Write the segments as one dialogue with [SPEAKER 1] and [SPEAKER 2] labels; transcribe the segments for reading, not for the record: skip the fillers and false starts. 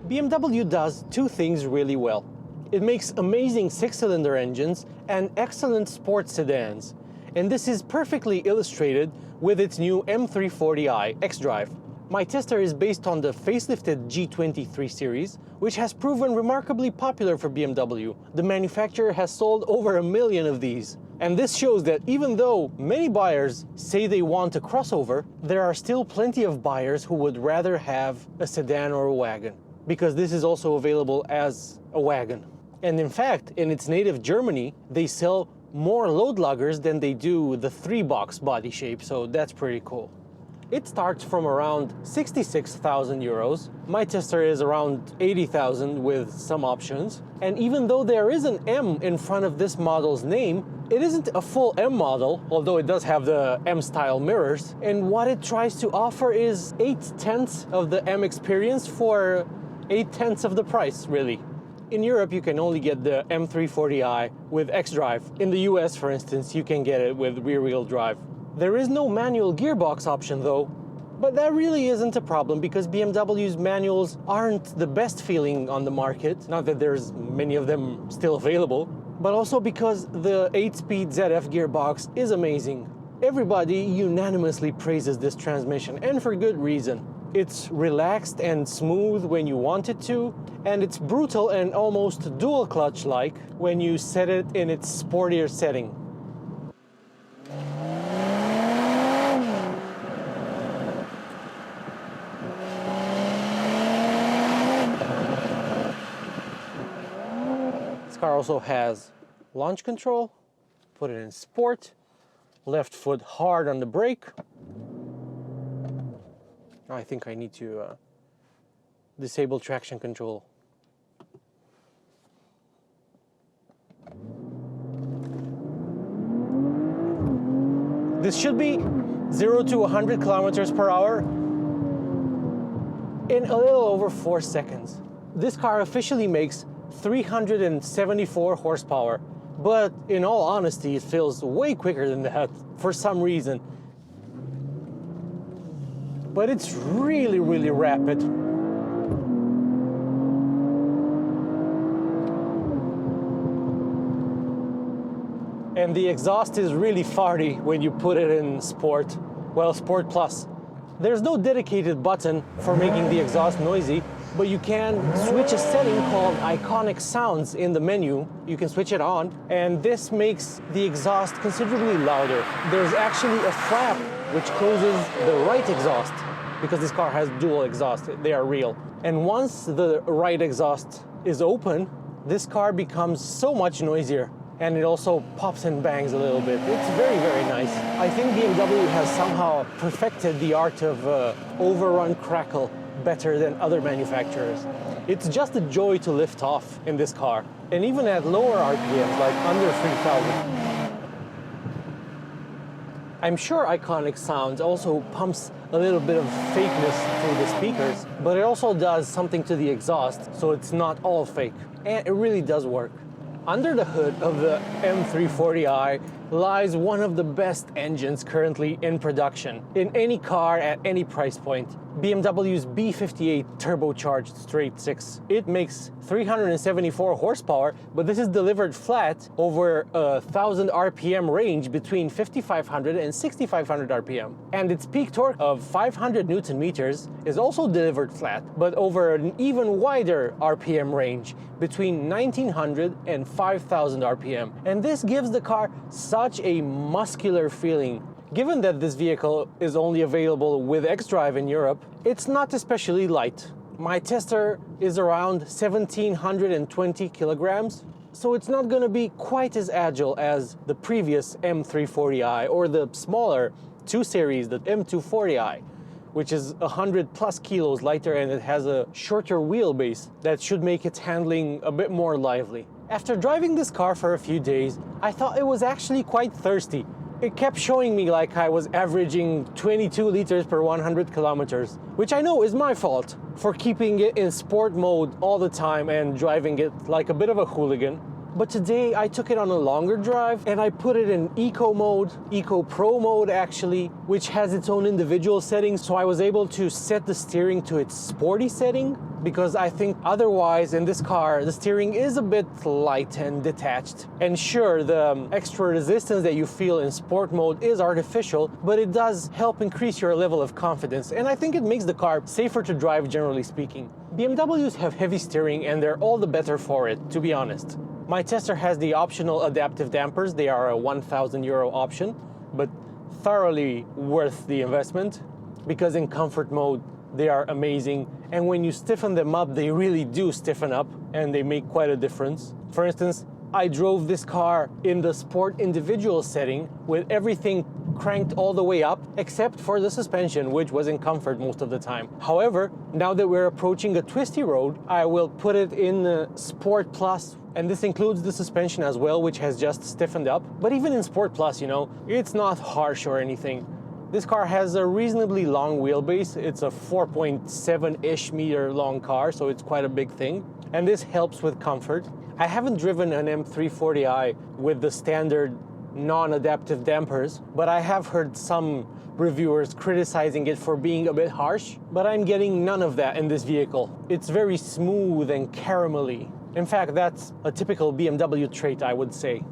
[SPEAKER 1] BMW does two things really well. It makes amazing six-cylinder engines and excellent sports sedans. And this is perfectly illustrated with its new M340i xDrive. My tester is based on the facelifted G20 3 Series, which has proven remarkably popular for BMW. The manufacturer has sold over 1 million of these. And this shows that even though many buyers say they want a crossover, there are still plenty of buyers who would rather have a sedan or a wagon, because this is also available as a wagon. And in fact, in its native Germany, they sell more load luggers than they do the 3-box body shape, so that's pretty cool. It starts from around 66,000 euros. My tester is around 80,000 with some options. And even though there is an M in front of this model's name, it isn't a full M model, although it does have the M-style mirrors. And what it tries to offer is 8/10 of the M experience for 8/10 of the price, really. In Europe, you can only get the M340i with xDrive. In the US, for instance, you can get it with rear-wheel drive. There is no manual gearbox option though, but that really isn't a problem because BMW's manuals aren't the best feeling on the market, not that there's many of them still available, but also because the 8-speed ZF gearbox is amazing. Everybody unanimously praises this transmission, and for good reason. It's relaxed and smooth when you want it to, and it's brutal and almost dual clutch-like when you set it in its sportier setting. This car also has launch control. Put it in sport, left foot hard on the brake. I think I need to disable traction control. This should be 0 to 100 kilometers per hour in a little over 4 seconds. This car officially makes 374 horsepower, but in all honesty, it feels way quicker than that for some reason. But it's really, really rapid. And the exhaust is really farty when you put it in Sport, well, Sport Plus. There's no dedicated button for making the exhaust noisy, but you can switch a setting called Iconic Sounds in the menu. You can switch it on, and this makes the exhaust considerably louder. There's actually a flap which closes the right exhaust, because this car has dual exhaust, they are real. And once the right exhaust is open, this car becomes so much noisier, and it also pops and bangs a little bit. It's very, very nice. I think BMW has somehow perfected the art of overrun crackle better than other manufacturers. It's just a joy to lift off in this car, and even at lower RPMs, like under 3,000. I'm sure Iconic Sounds also pumps a little bit of fakeness through the speakers, but it also does something to the exhaust, so it's not all fake. And it really does work. Under the hood of the M340i lies one of the best engines currently in production in any car at any price point. BMW's B58 turbocharged straight 6. It makes 374 horsepower, but this is delivered flat over a 1,000 RPM range between 5,500 and 6,500 RPM. And its peak torque of 500 Newton meters is also delivered flat, but over an even wider RPM range between 1,900 and 5,000 RPM. And this gives the car such a muscular feeling. Given that this vehicle is only available with xDrive in Europe, it's not especially light. My tester is around 1,720 kilograms, so it's not going to be quite as agile as the previous M340i or the smaller 2 Series, the M240i, which is 100 plus kilos lighter, and it has a shorter wheelbase that should make its handling a bit more lively. After driving this car for a few days, I thought it was actually quite thirsty. It kept showing me like I was averaging 22 liters per 100 kilometers, which I know is my fault for keeping it in sport mode all the time and driving it like a bit of a hooligan. But today I took it on a longer drive and I put it in Eco mode, Eco Pro mode actually, which has its own individual settings, so I was able to set the steering to its sporty setting, because I think otherwise in this car, the steering is a bit light and detached. And sure, the extra resistance that you feel in sport mode is artificial, but it does help increase your level of confidence. And I think it makes the car safer to drive, generally speaking. BMWs have heavy steering and they're all the better for it, to be honest. My tester has the optional adaptive dampers. They are a €1,000 option, but thoroughly worth the investment because in comfort mode, they are amazing. And when you stiffen them up, they really do stiffen up and they make quite a difference. For instance, I drove this car in the sport individual setting with everything cranked all the way up, except for the suspension, which was in comfort most of the time. However, now that we're approaching a twisty road, I will put it in Sport Plus, and this includes the suspension as well, which has just stiffened up. But even in Sport Plus, you know, it's not harsh or anything. This car has a reasonably long wheelbase. It's a 4.7-ish meter long car, so it's quite a big thing. And this helps with comfort. I haven't driven an M340i with the standard non-adaptive dampers, but I have heard some reviewers criticizing it for being a bit harsh, but I'm getting none of that in this vehicle. It's very smooth and caramelly. In fact, that's a typical BMW trait, I would say.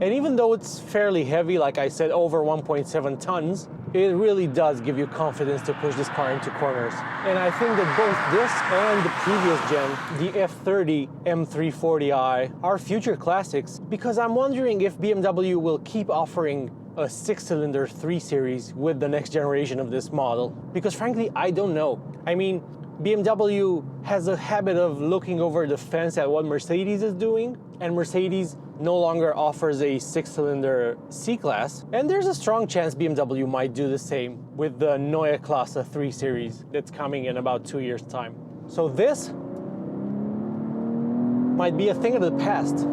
[SPEAKER 1] And even though it's fairly heavy, like I said, over 1.7 tons, it really does give you confidence to push this car into corners. And I think that both this and the previous gen, the F30 M340i, are future classics, because I'm wondering if BMW will keep offering a 6-cylinder 3 Series with the next generation of this model. Because frankly, I don't know. I mean, BMW has a habit of looking over the fence at what Mercedes is doing, and Mercedes no longer offers a 6-cylinder C-Class, and there's a strong chance BMW might do the same with the Neue Klasse 3 Series that's coming in about 2 years' time. So this might be a thing of the past.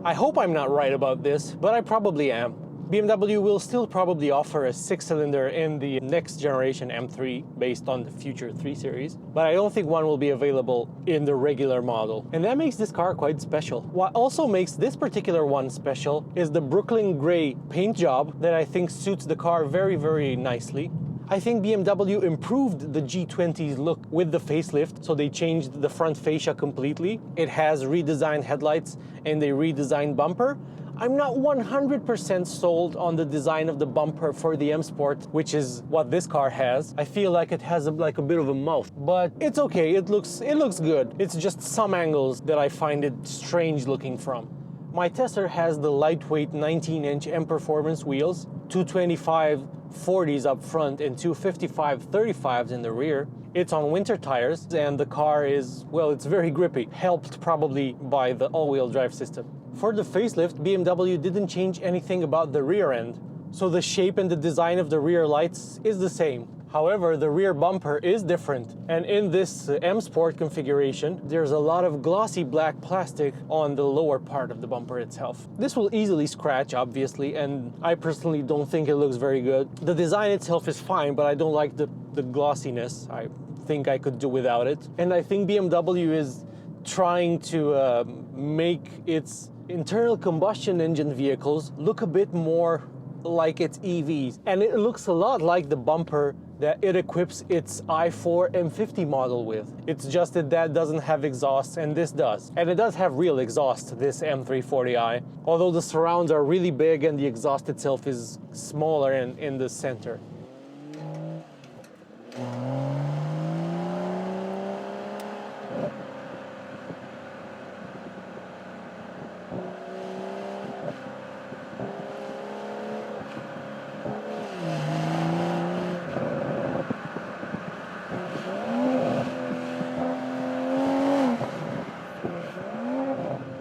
[SPEAKER 1] I hope I'm not right about this, but I probably am. BMW will still probably offer a 6-cylinder in the next generation M3 based on the future 3 Series, but I don't think one will be available in the regular model. And that makes this car quite special. What also makes this particular one special is the Brooklyn Gray paint job that I think suits the car very, very nicely. I think BMW improved the G20's look with the facelift, so they changed the front fascia completely. It has redesigned headlights and a redesigned bumper. I'm not 100% sold on the design of the bumper for the M Sport, which is what this car has. I feel like it has like a bit of a mouth, but it's okay. It looks good. It's just some angles that I find it strange looking from. My tester has the lightweight 19-inch M Performance wheels, 225/40s up front and 255/35s in the rear. It's on winter tires, and the car is, well, it's very grippy, helped probably by the all-wheel drive system. For the facelift, BMW didn't change anything about the rear end, so the shape and the design of the rear lights is the same. However, the rear bumper is different, and in this M Sport configuration, there's a lot of glossy black plastic on the lower part of the bumper itself. This will easily scratch, obviously, and I personally don't think it looks very good. The design itself is fine, but I don't like the glossiness. I think I could do without it. And I think BMW is trying to make its internal combustion engine vehicles look a bit more like its EVs. And it looks a lot like the bumper that it equips its i4 M50 model with. It's just that that doesn't have exhaust and this does. And it does have real exhaust, this M340i, although the surrounds are really big and the exhaust itself is smaller in the center.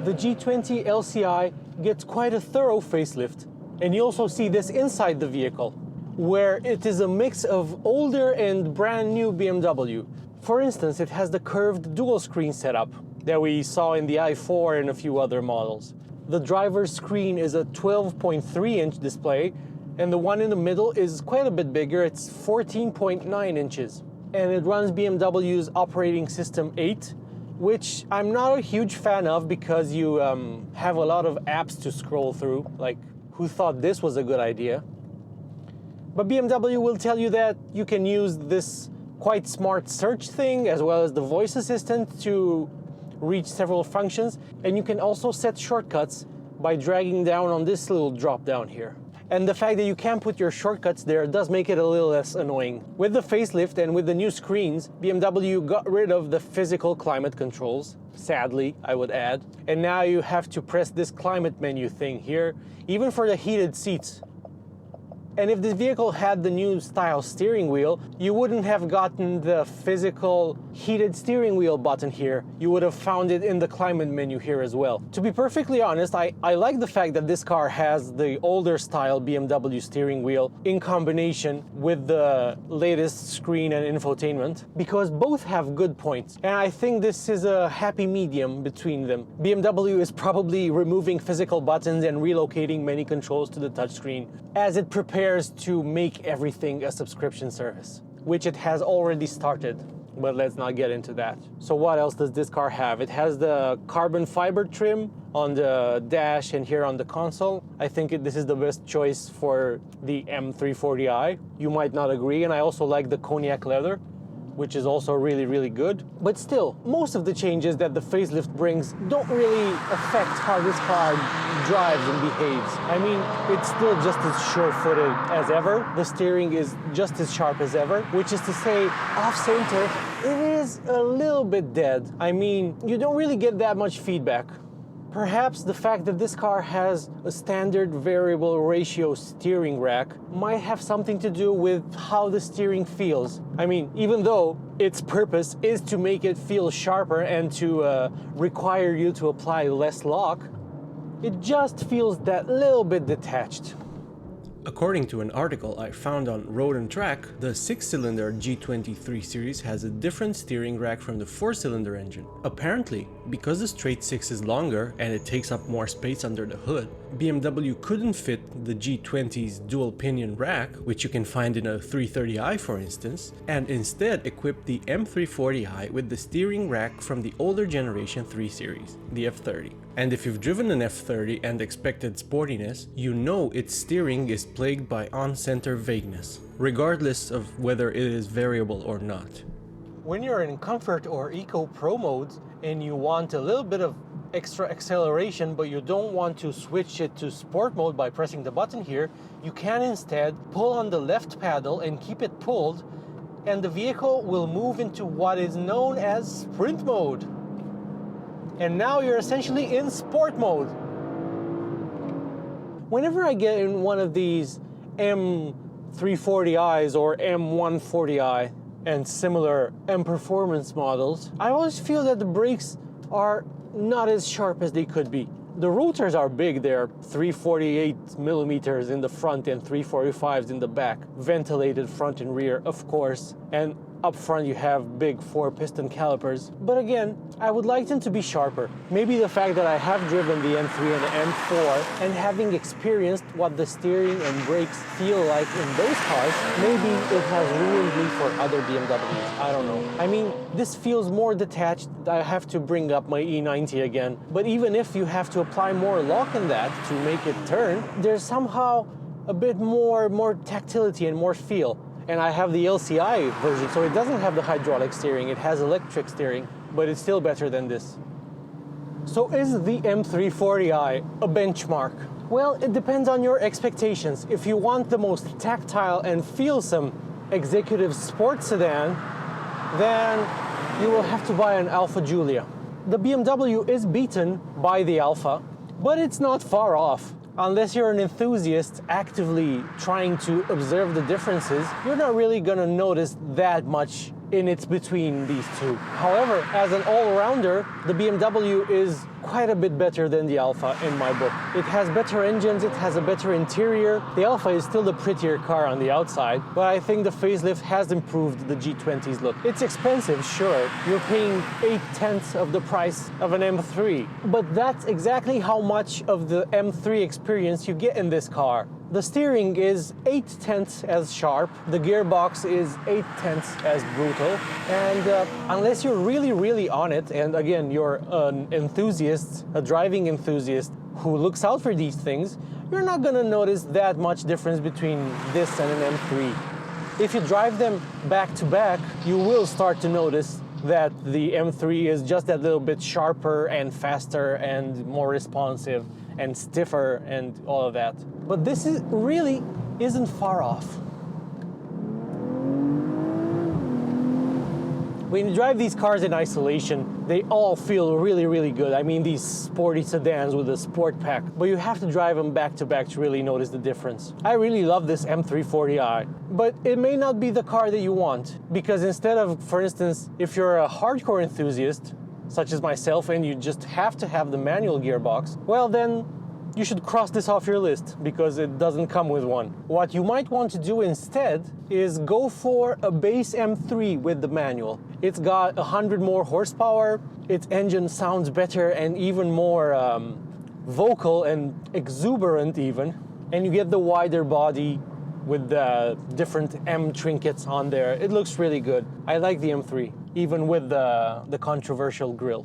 [SPEAKER 1] The G20 LCI gets quite a thorough facelift, and you also see this inside the vehicle, where it is a mix of older and brand new BMW. For instance, it has the curved dual screen setup that we saw in the i4 and a few other models. The driver's screen is a 12.3-inch display, and the one in the middle is quite a bit bigger. It's 14.9 inches, and it runs BMW's operating system 8, which I'm not a huge fan of because you have a lot of apps to scroll through. Like, who thought this was a good idea? But BMW will tell you that you can use this quite smart search thing as well as the voice assistant to reach several functions, and you can also set shortcuts by dragging down on this little drop down here. And the fact that you can put your shortcuts there does make it a little less annoying. With the facelift and with the new screens, BMW got rid of the physical climate controls, sadly, I would add. And now you have to press this climate menu thing here, even for the heated seats. And if this vehicle had the new style steering wheel, you wouldn't have gotten the physical heated steering wheel button here. You would have found it in the climate menu here as well. To be perfectly honest, I like the fact that this car has the older style BMW steering wheel in combination with the latest screen and infotainment, because both have good points. And I think this is a happy medium between them. BMW is probably removing physical buttons and relocating many controls to the touchscreen as it prepares to make everything a subscription service, which it has already started, but let's not get into that. So what else does this car have? It has the carbon fiber trim on the dash and here on the console. I think this is the best choice for the M340i. You might not agree, and I also like the cognac leather, which is also really good. But still, most of the changes that the facelift brings don't really affect how this car drives and behaves. I mean, it's still just as sure-footed as ever. The steering is just as sharp as ever, which is to say, off-center, it is a little bit dead. I mean, you don't really get that much feedback. Perhaps the fact that this car has a standard variable ratio steering rack might have something to do with how the steering feels. I mean, even though its purpose is to make it feel sharper and to require you to apply less lock, it just feels that little bit detached.
[SPEAKER 2] According to an article I found on Road and Track, the 6-cylinder G20 3 Series has a different steering rack from the 4-cylinder engine. Apparently, because the straight 6 is longer and it takes up more space under the hood, BMW couldn't fit the G20's dual pinion rack, which you can find in a 330i for instance, and instead equipped the M340i with the steering rack from the older generation 3 Series, the F30. And if you've driven an F30 and expected sportiness, you know its steering is plagued by on-center vagueness, regardless of whether it is variable or not.
[SPEAKER 1] When you're in Comfort or Eco Pro modes and you want a little bit of extra acceleration but you don't want to switch it to Sport mode by pressing the button here, you can instead pull on the left paddle and keep it pulled, and the vehicle will move into what is known as Sprint mode. And now you're essentially in Sport mode. Whenever I get in one of these M340i's or M140i and similar M Performance models, I always feel that the brakes are not as sharp as they could be. The rotors are big, they're 348 millimeters in the front and 345s in the back. Ventilated front and rear, of course, and up front you have big 4-piston calipers. But again, I would like them to be sharper. Maybe the fact that I have driven the M3 and the M4 and having experienced what the steering and brakes feel like in those cars, maybe it has ruined me for other BMWs. I don't know. I mean, this feels more detached. I have to bring up my E90 again. But even if you have to apply more lock in that to make it turn, there's somehow a bit more tactility and more feel. And I have the LCI version, so it doesn't have the hydraulic steering, it has electric steering, but it's still better than this. So is the M340i a benchmark? Well, it depends on your expectations. If you want the most tactile and feelsome executive sports sedan, then you will have to buy an Alfa Giulia. The BMW is beaten by the Alfa, but it's not far off. Unless you're an enthusiast actively trying to observe the differences, you're not really gonna notice that much in its between these two. However, as an all-rounder, the BMW is quite a bit better than the Alfa in my book. It has better engines, it has a better interior. The Alfa is still the prettier car on the outside, but I think the facelift has improved the G20's look. It's expensive, sure. You're paying 8/10 of the price of an M3, but that's exactly how much of the M3 experience you get in this car. The steering is 8/10 as sharp, the gearbox is 8/10 as brutal, and unless you're really on it, and again, you're an enthusiast, a driving enthusiast who looks out for these things, you're not gonna notice that much difference between this and an M3. If you drive them back to back, you will start to notice that the M3 is just that little bit sharper and faster and more responsive and stiffer and all of that. But this really isn't far off. When you drive these cars in isolation, they all feel really, really good. I mean, these sporty sedans with a sport pack, but you have to drive them back to back to really notice the difference. I really love this M340i, but it may not be the car that you want, because instead of, for instance, if you're a hardcore enthusiast, such as myself, and you just have to have the manual gearbox, well then, you should cross this off your list because it doesn't come with one. What you might want to do instead is go for a base M3 with the manual. It's got 100 more horsepower, its engine sounds better and even more vocal and exuberant even, and you get the wider body with the different M trinkets on there. It looks really good. I like the M3, even with the controversial grille.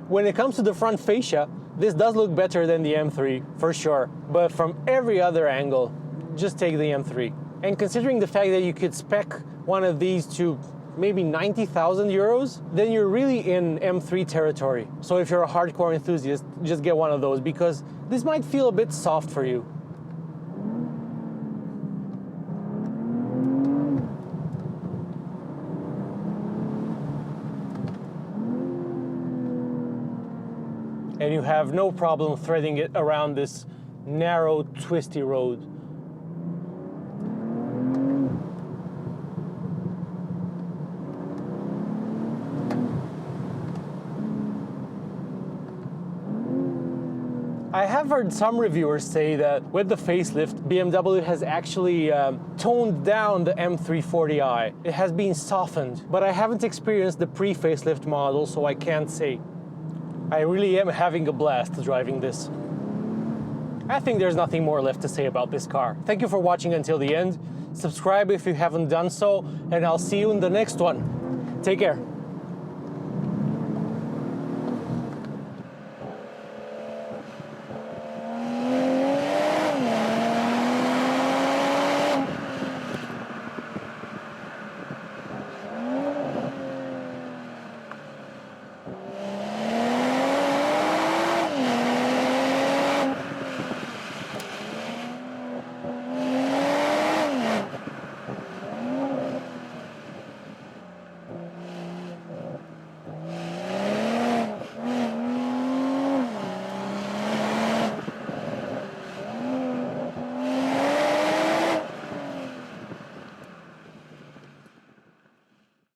[SPEAKER 1] When it comes to the front fascia, this does look better than the M3, for sure. But from every other angle, just take the M3. And considering the fact that you could spec one of these to maybe 90,000 euros, then you're really in M3 territory. So if you're a hardcore enthusiast, just get one of those, because this might feel a bit soft for you. And you have no problem threading it around this narrow, twisty road. I have heard some reviewers say that with the facelift, BMW has actually toned down the M340i. It has been softened, but I haven't experienced the pre-facelift model, so I can't say. I really am having a blast driving this. I think there's nothing more left to say about this car. Thank you for watching until the end. Subscribe if you haven't done so, and I'll see you in the next one. Take care.